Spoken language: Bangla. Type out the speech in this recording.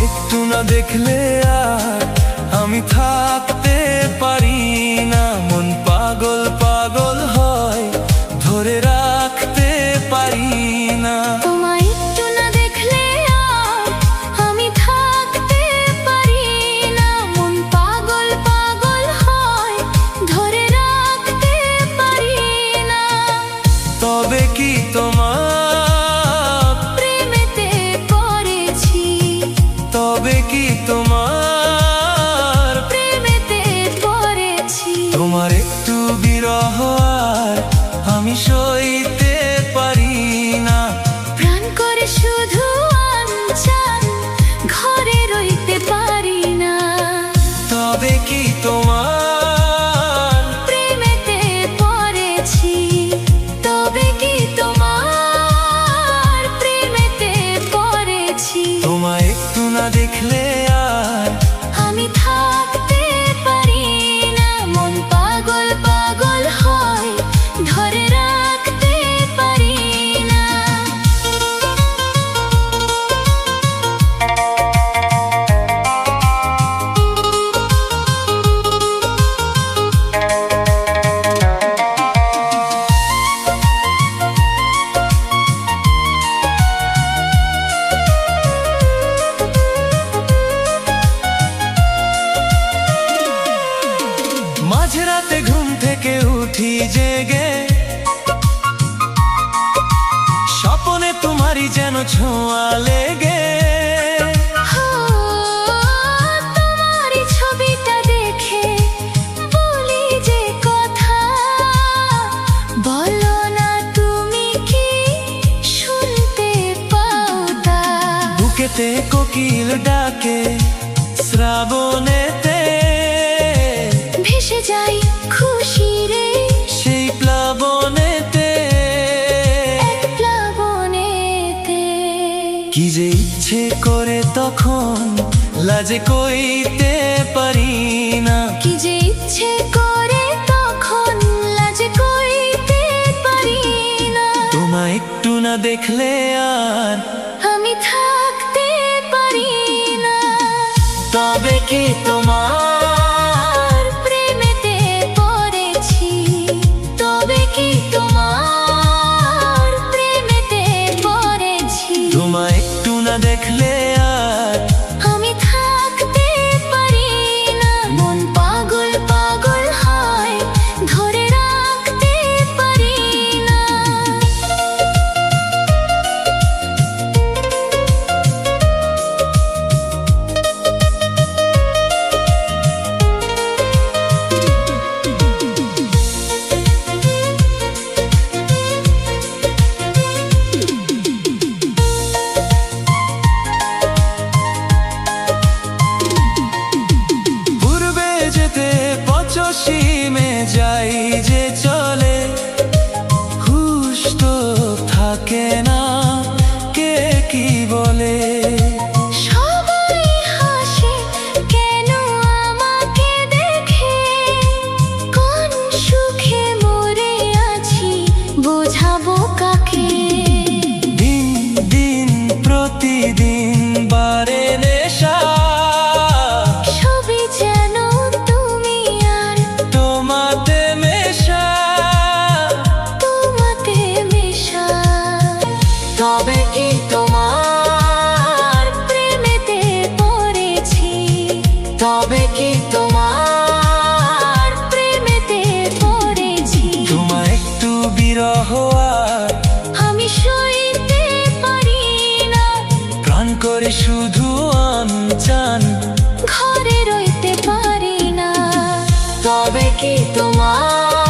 একটু না দেখলে আর আমি থাকতে পারি না। মন পাগল পাগল হয়, ধরে রাখতে পারি না। তোমায় একটু না দেখলে আর আমি থাকতে পারি না। মন পাগল পাগল হয়, ধরে রাখতে পারি না। তবে কি তোমার প্রেমেতে পড়েছি, তবে কি তোমার প্রেমেতে পড়েছি। তোমার একটু বিরহ আর আমি সইতে পারি না। প্রাণ করে শুধু আনচান, ঘরে রইতে পারি না। তবে কি তোমার প্রেমেতে পড়েছি, তবে কি তোমার প্রেমেতে পড়েছি। তোমায় একটু না দেখলে আর আমি থাকতে পারি না। মন পাগল পাগল হয়, ধরে রাখতে পারি না। মাঝরাতে ঘুম থেকে উঠি জেগে, স্বপ্নে তোমারই যেন ছোঁয়া লেগে। তোমারই ছবিটা দেখে বলি যে কথা, বলো না তুমি কি শুনতে পাও তা। বুকেতে কোকিল ডাকে, শ্রাবণেতে ভেসে যাই খুশি রে সেই প্লাবনেতে। এক প্লাবনেতে। কি যে ইচ্ছে করে তখন লাজে কইতে পারি না। কি যে ইচ্ছে করে তখন লাজে কইতে পারি না। তোমায় একটু না দেখলে আর আমি থাকতে পারি না। তবে কি তোমার প্রেমেতে পড়েছি, তবে কি তোমার প্রেমেতে পড়েছি। তোমায় একটু না দেখলে আর আমি থাকতে পারি না। মন পাগল পাগল হয়, ধরে রাখতে পারি না। পূর্বে যেতে পচসীমে যাই যে চলে, হুশ তো থাকে না কে কি বলে। সবাই হাসে কেন আমাকে দেখে, কোন সুখে মরে আছি বোঝাবো কাকে। দিন দিন প্রতিদিন বারে নেশা, সবই যেন তুমি আর তোমাতে মেশা। তোমাতে মেশা। তবে কি তোমার প্রেমেতে পড়েছি, তবে কি তোমার প্রেমেতে পড়েছি। তোমায় একটু বিরহ আর আমি সইতে পারি না। প্রাণ করে শুধু আনচান, ঘরে রইতে পারি না। তবে কি তোমার